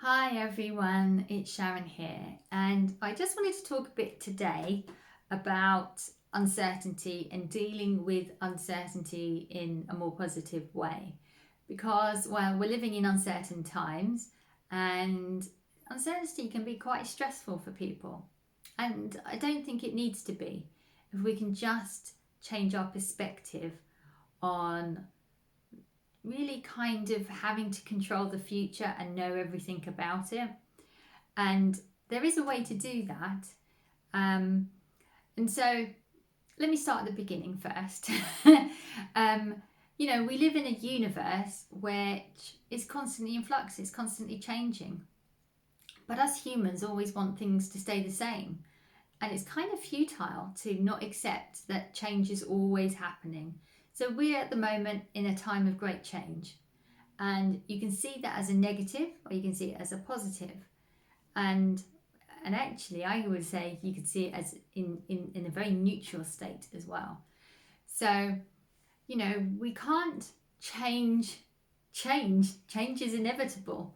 Hi everyone, it's Sharon here, and I just wanted to talk a bit today about uncertainty and dealing with uncertainty in a more positive way. Because, well, we're living in uncertain times, and uncertainty can be quite stressful for people. And I don't think it needs to be if we can just change our perspective on really kind of having to control the future and know everything about it. And there is a way to do that. And so let me start at the beginning first. We live in a universe which is constantly in flux, it's constantly changing. But us humans always want things to stay the same. And it's kind of futile to not accept that change is always happening. So we're at the moment in a time of great change, and you can see that as a negative or you can see it as a positive. And actually I would say you could see it as in a very neutral state as well. So, we can't change. Change is inevitable,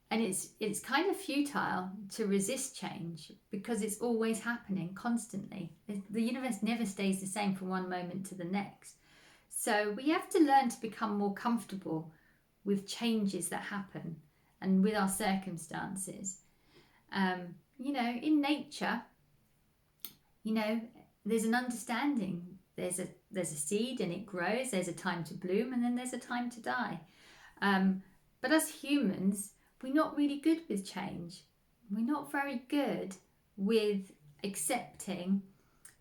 and it's kind of futile to resist change because it's always happening constantly. The universe never stays the same from one moment to the next. So we have to learn to become more comfortable with changes that happen and with our circumstances. In nature, there's an understanding. There's a seed and it grows. There's a time to bloom and then there's a time to die. But as humans, we're not really good with change. We're not very good with accepting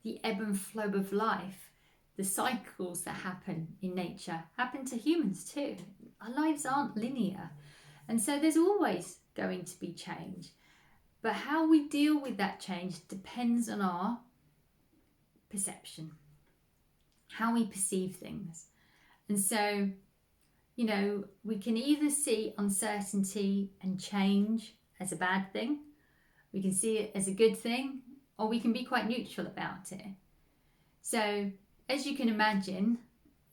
the ebb and flow of life. The cycles that happen in nature happen to humans too. Our lives aren't linear. And so there's always going to be change. But how we deal with that change depends on our perception, how we perceive things. And so we can either see uncertainty and change as a bad thing, we can see it as a good thing, or we can be quite neutral about it. So, as you can imagine,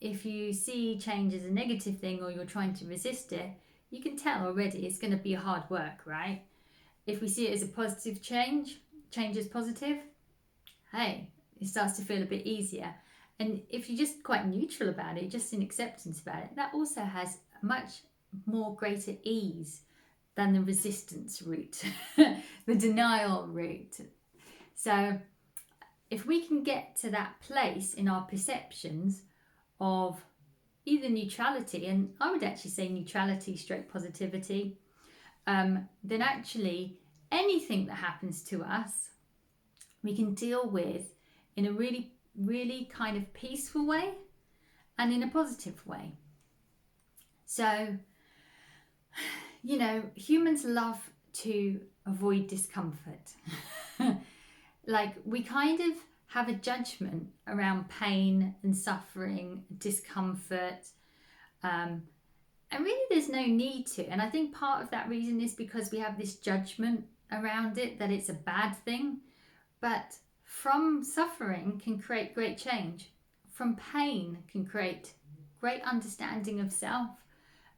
if you see change as a negative thing or you're trying to resist it, you can tell already it's going to be hard work, right? If we see it as a positive change is positive, hey, it starts to feel a bit easier. And if you're just quite neutral about it, just in acceptance about it, that also has a much more greater ease than the resistance route, the denial route. So if we can get to that place in our perceptions of either neutrality, and I would actually say neutrality / positivity, then actually anything that happens to us, we can deal with in a really kind of peaceful way and in a positive way. So, humans love to avoid discomfort. Like, we kind of have a judgment around pain and suffering, discomfort, and really there's no need to. And I think part of that reason is because we have this judgment around it, that it's a bad thing. But from suffering can create great change. From pain can create great understanding of self,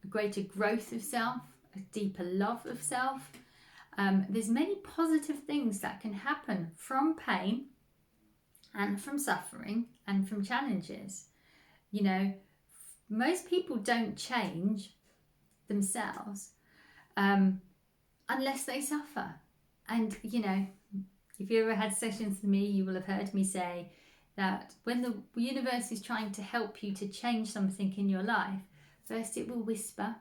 a greater growth of self, a deeper love of self. There's many positive things that can happen from pain and from suffering and from challenges. Most people don't change themselves unless they suffer. And, if you ever had sessions with me, you will have heard me say that when the universe is trying to help you to change something in your life, first it will whisper,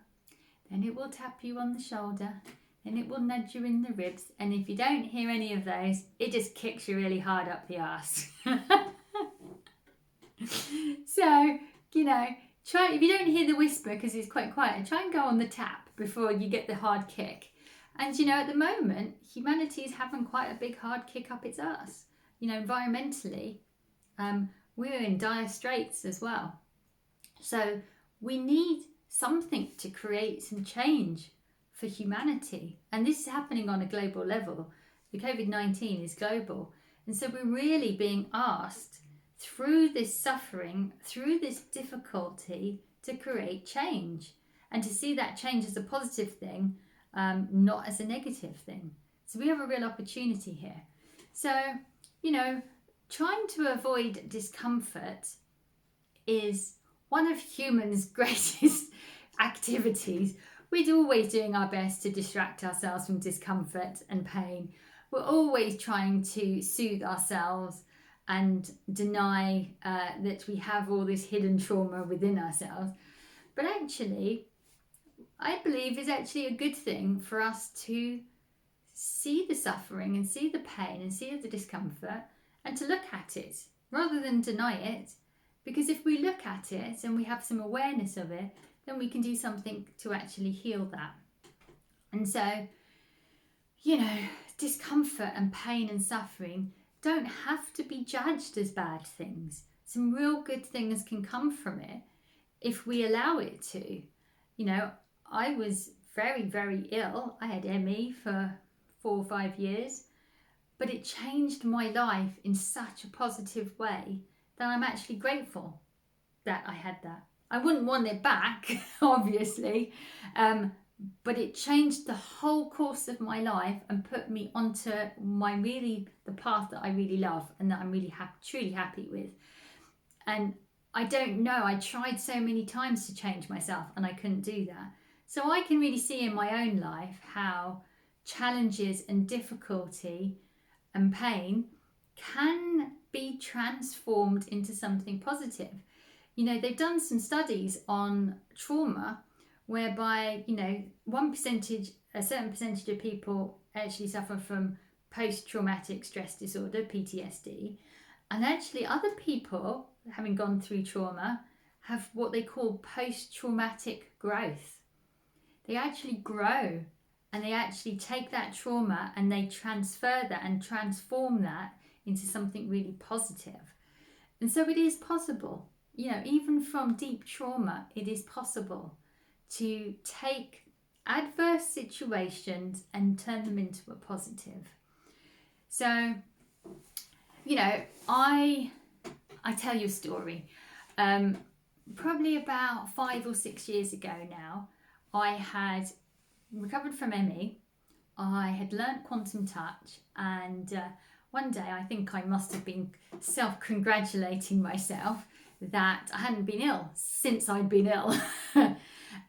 then it will tap you on the shoulder, then it will nudge you in the ribs, and if you don't hear any of those, it just kicks you really hard up the arse. So, try, if you don't hear the whisper because it's quite quiet, try and go on the tap before you get the hard kick. And at the moment, humanity is having quite a big hard kick up its arse. Environmentally, we're in dire straits as well. So we need something to create some change for humanity. And this is happening on a global level. The COVID-19 is global. And so we're really being asked through this suffering, through this difficulty, to create change and to see that change as a positive thing, not as a negative thing. So we have a real opportunity here. So, trying to avoid discomfort is one of humans' greatest activities. We're always doing our best to distract ourselves from discomfort and pain. We're always trying to soothe ourselves and deny that we have all this hidden trauma within ourselves. But actually, I believe it's actually a good thing for us to see the suffering and see the pain and see the discomfort and to look at it rather than deny it. Because if we look at it and we have some awareness of it, then we can do something to actually heal that. And so, discomfort and pain and suffering don't have to be judged as bad things. Some real good things can come from it if we allow it to. I was very, very ill. I had ME for 4 or 5 years, but it changed my life in such a positive way that I'm actually grateful that I had that. I wouldn't want it back, obviously, but it changed the whole course of my life and put me onto the path that I really love and that I'm really truly happy with. And I don't know, I tried so many times to change myself and I couldn't do that. So I can really see in my own life how challenges and difficulty and pain can be transformed into something positive. They've done some studies on trauma whereby, a certain percentage of people actually suffer from post-traumatic stress disorder, PTSD, and actually other people, having gone through trauma, have what they call post-traumatic growth. They actually grow and they actually take that trauma and they transfer that and transform that into something really positive. And so it is possible, even from deep trauma, it is possible to take adverse situations and turn them into a positive. So, I tell you a story. Probably about 5 or 6 years ago now, I had recovered from ME. I had learnt quantum touch, and one day I think I must have been self-congratulating myself that I hadn't been ill since I'd been ill.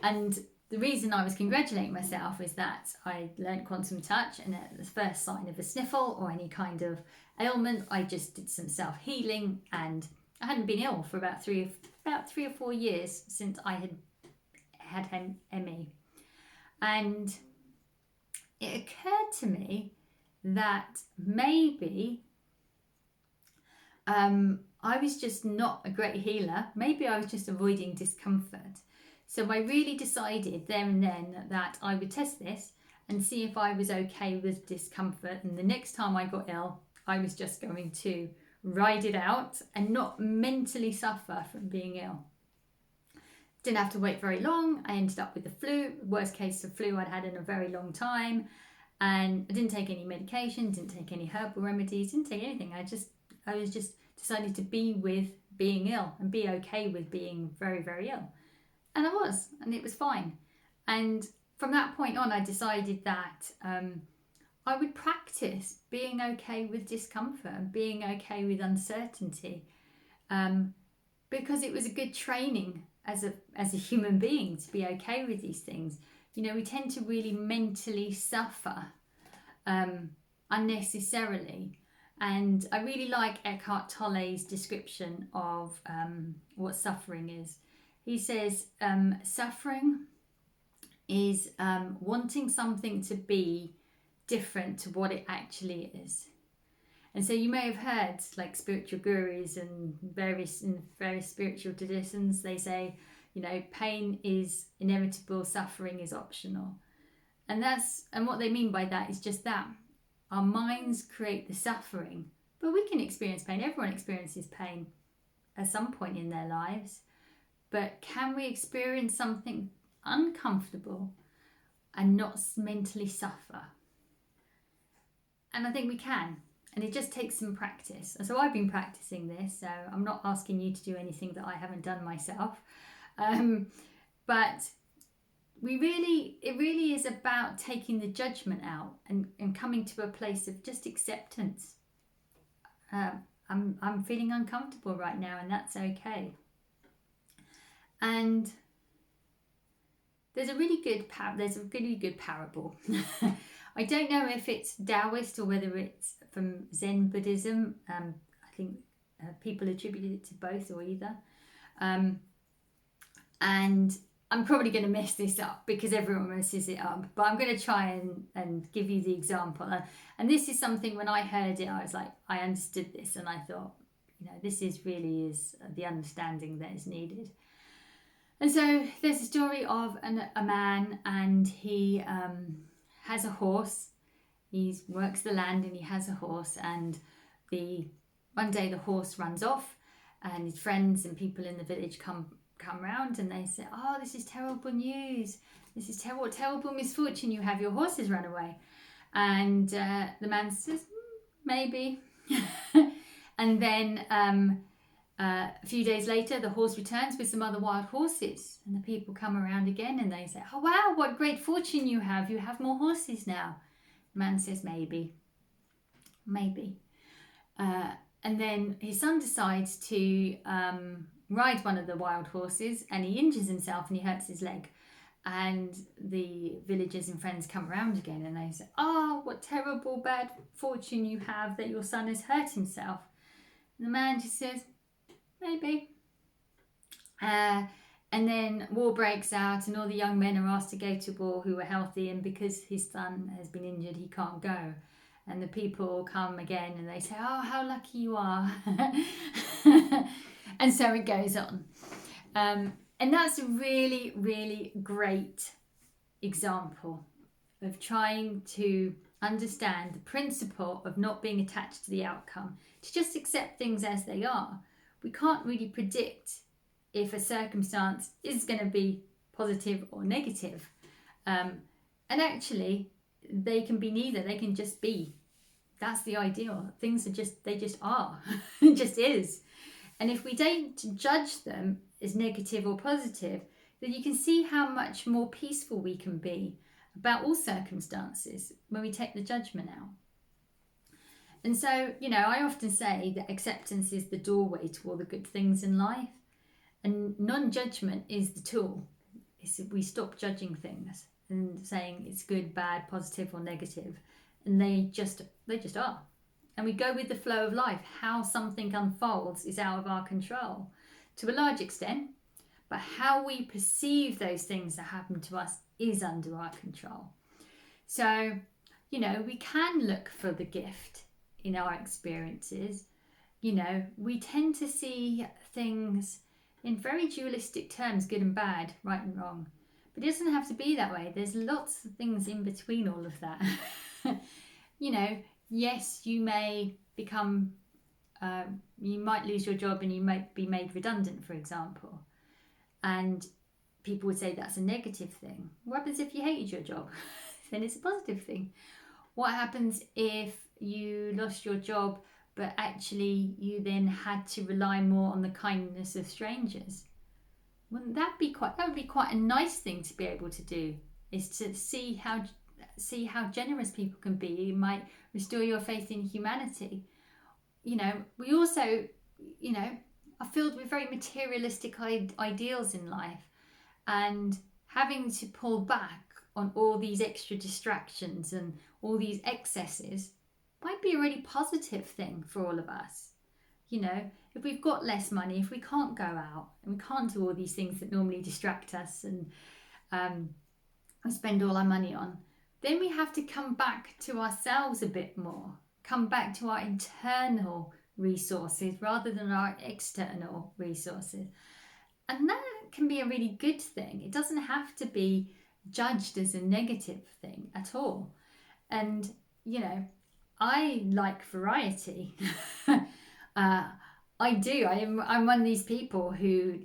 And the reason I was congratulating myself is that I learnt quantum touch, and at the first sign of a sniffle or any kind of ailment, I just did some self-healing, and I hadn't been ill for about 3 or 4 years since I had ME. And it occurred to me that maybe I was just not a great healer. Maybe I was just avoiding discomfort. So I really decided there and then that I would test this and see if I was okay with discomfort. And the next time I got ill, I was just going to ride it out and not mentally suffer from being ill. Didn't have to wait very long. I ended up with the flu, worst case of flu I'd had in a very long time. And I didn't take any medication, didn't take any herbal remedies, didn't take anything. I was just decided to be with being ill and be okay with being very, very ill. And I was, and it was fine. And from that point on, I decided that I would practice being okay with discomfort and being okay with uncertainty, because it was a good training as a human being to be okay with these things. We tend to really mentally suffer unnecessarily. And I really like Eckhart Tolle's description of what suffering is. He says suffering is wanting something to be different to what it actually is. And so you may have heard, like spiritual gurus and various spiritual traditions, they say, pain is inevitable, suffering is optional. And what they mean by that is just that. Our minds create the suffering, but we can experience pain. Everyone experiences pain at some point in their lives. But can we experience something uncomfortable and not mentally suffer? And I think we can. And it just takes some practice. And so I've been practicing this. So I'm not asking you to do anything that I haven't done myself. But it really is about taking the judgment out and coming to a place of just acceptance. I'm feeling uncomfortable right now, and that's okay. And there's a really good parable. I don't know if it's Taoist or whether it's from Zen Buddhism. I think people attribute it to both or either. And I'm probably going to mess this up because everyone messes it up, but I'm going to try and give you the example. And this is something, when I heard it, I was like, I understood this, and I thought, this is the understanding that is needed. And so there's a story of a man, and he has a horse. He works the land and he has a horse, and one day the horse runs off, and his friends and people in the village come round, and they say, oh, this is terrible news. This is terrible misfortune. You have your horses run away. And the man says, maybe. And then a few days later, the horse returns with some other wild horses, and the people come around again, and they say, oh wow, what great fortune you have more horses now. The man says, maybe. And then his son decides to ride one of the wild horses, and he injures himself and he hurts his leg. And the villagers and friends come around again, and they say, oh, what terrible bad fortune you have that your son has hurt himself. And the man just says, maybe. And then war breaks out, and all the young men are asked to go to war who are healthy, and because his son has been injured, he can't go. And the people come again, and they say, oh, how lucky you are. And so it goes on. And that's a really, really great example of trying to understand the principle of not being attached to the outcome, to just accept things as they are. We can't really predict if a circumstance is going to be positive or negative. And actually, they can be neither. They can just be. That's the ideal. Things they just are. It just is. And if we don't judge them as negative or positive, then you can see how much more peaceful we can be about all circumstances when we take the judgment out. And so, I often say that acceptance is the doorway to all the good things in life, and non-judgement is the tool. We stop judging things and saying it's good, bad, positive or negative, and they just are. And we go with the flow of life. How something unfolds is out of our control to a large extent, but how we perceive those things that happen to us is under our control. So, we can look for the gift in our experiences. We tend to see things in very dualistic terms, good and bad, right and wrong. But it doesn't have to be that way. There's lots of things in between all of that. Yes, you may become, you might lose your job and you might be made redundant, for example. And people would say that's a negative thing. What happens if you hated your job? Then it's a positive thing. What happens if you lost your job, but actually you then had to rely more on the kindness of strangers? Wouldn't that be quite a nice thing to be able to do, is to see how generous people can be. It might restore your faith in humanity. We also, are filled with very materialistic ideals in life, and having to pull back on all these extra distractions and all these excesses might be a really positive thing for all of us. If we've got less money, if we can't go out and we can't do all these things that normally distract us and we spend all our money on, then we have to come back to ourselves a bit more, come back to our internal resources rather than our external resources. And that can be a really good thing. It doesn't have to be judged as a negative thing at all. And, I like variety. I do. I'm one of these people who,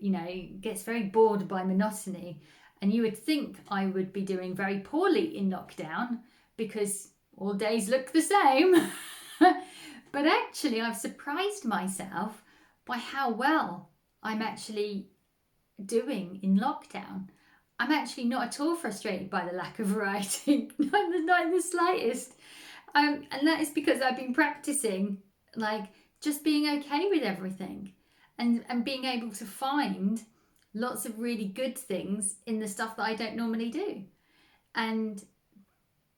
gets very bored by monotony. And you would think I would be doing very poorly in lockdown because all days look the same. But actually, I've surprised myself by how well I'm actually doing in lockdown. I'm actually not at all frustrated by the lack of variety, not in the slightest. And that is because I've been practicing, like, just being okay with everything, and being able to find lots of really good things in the stuff that I don't normally do. And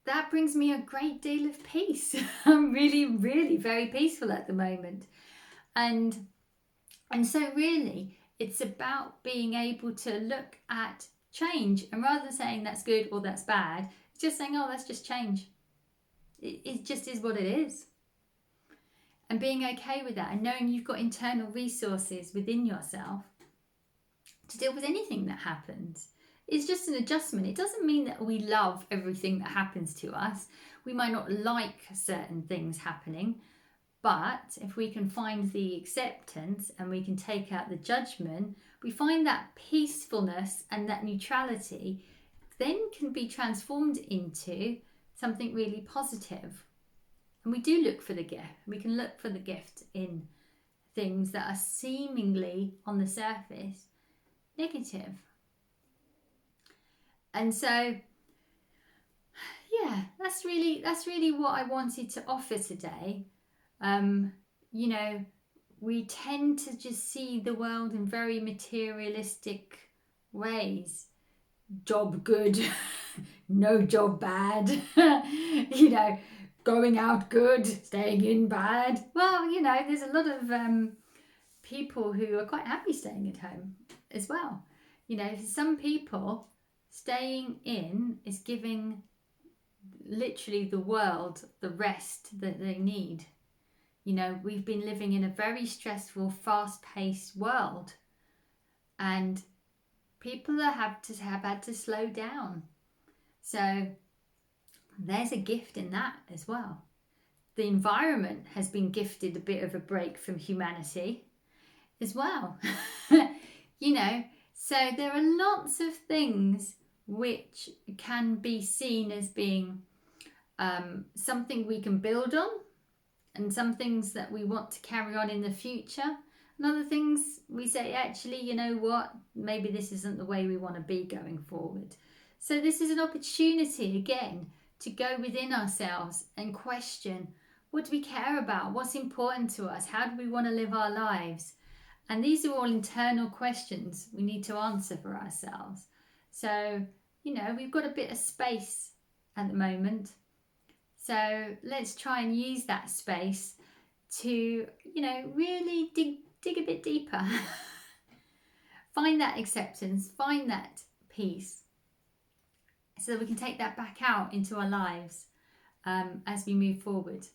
that brings me a great deal of peace. I'm really, really very peaceful at the moment. And so really it's about being able to look at change, and rather than saying that's good or that's bad, just saying, oh, that's just change. It just is what it is. And being okay with that, and knowing you've got internal resources within yourself to deal with anything that happens. It's just an adjustment. It doesn't mean that we love everything that happens to us. We might not like certain things happening, but if we can find the acceptance and we can take out the judgment, we find that peacefulness and that neutrality then can be transformed into something really positive. And we do look for the gift. We can look for the gift in things that are seemingly on the surface negative. And so, yeah, that's really what I wanted to offer today. You know, we tend to just see the world in very materialistic ways. Job good, no job bad, you know, going out good, staying in bad. Well, you know, there's a lot of people who are quite happy staying at home as well. You know, for some people, staying in is giving literally the world the rest that they need. You know, we've been living in a very stressful, fast-paced world, and people have had to slow down. So there's a gift in that as well. The environment has been gifted a bit of a break from humanity as well. You know, so there are lots of things which can be seen as being something we can build on, and some things that we want to carry on in the future, and other things we say, actually, you know what, maybe this isn't the way we want to be going forward. So this is an opportunity again to go within ourselves and question, what do we care about? What's important to us? How do we want to live our lives? And these are all internal questions we need to answer for ourselves. So, you know, we've got a bit of space at the moment. So let's try and use that space to, you know, really dig a bit deeper. Find that acceptance, find that peace, so that we can take that back out into our lives as we move forward.